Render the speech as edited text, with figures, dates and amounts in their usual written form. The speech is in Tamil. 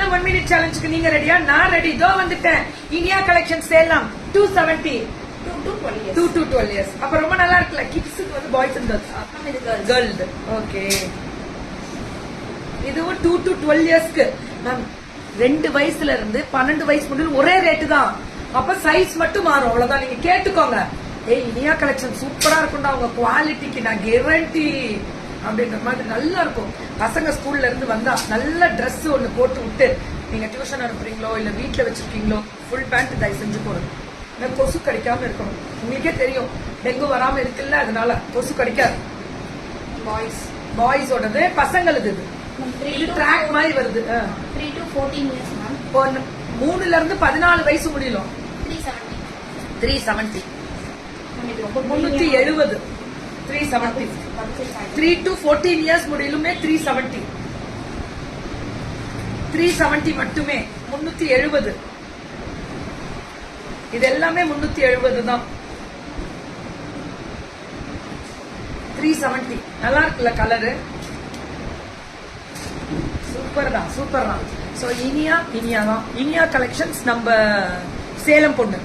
நாள் 1 minute சேலஞ்சுக்கு நீங்க ரெடியா? நான் ரெடி. இதோ வந்துட்டேன். Iniya collection Salem 270 2 to 12 years. அப்ப ரொம்ப நல்லா இருக்குல்ல. கிட்ஸுக்கு வந்து boys and girls. Girls. Okay. இதுவும் 2 to 12 இயர்ஸ்க்கு மேம் 2 வயசுல இருந்து 12 வயசு முடியும் ஒரே ரேட்டு தான். அப்ப சைஸ் மட்டும் மாறும், அவ்வளவுதான். நீங்க கேட்டுக்கோங்க. இனியா கலெக்ஷன் சூப்பரா இருக்கும்டா, உங்க குவாலிட்டிக்கு நான் கேரண்டி அப்படின்ற மாதிரி நல்லா இருக்கும். பசங்க ஸ்கூல்ல இருந்து வந்தா நல்ல ட்ரெஸ் ஒண்ணு போட்டு விட்டு நீங்க டியூஷன் அனுப்புறீங்களோ இல்ல வீட்டுல வச்சிருக்கீங்களோ ஃபுல் பேண்ட் தயவு செஞ்சு போடுங்க. கொசு கடிக்காம இருக்கணும். உங்களுக்கே தெரியும் டெங்கு வராம இருக்குல்ல, அதனால கொசு கடிக்காது. பாய்ஸோடது பசங்களுக்கு இது ட்ராக் மாதிரி வருது. 3 to 14 years மேம். 3ல இருந்து 14 வயசு முடியலும் 370 370 370 3 to 14 years முடியலுமே 370 மட்டுமே 370. இது எல்லாமே 370 தான். 370 நல்லா இருக்குல்ல கலரு, சூப்பர் தான் சூப்பர் தான். சோ இனியா தான். இனியா கலெக்ஷன்ஸ் நம்ம சேலம் பொண்ணு.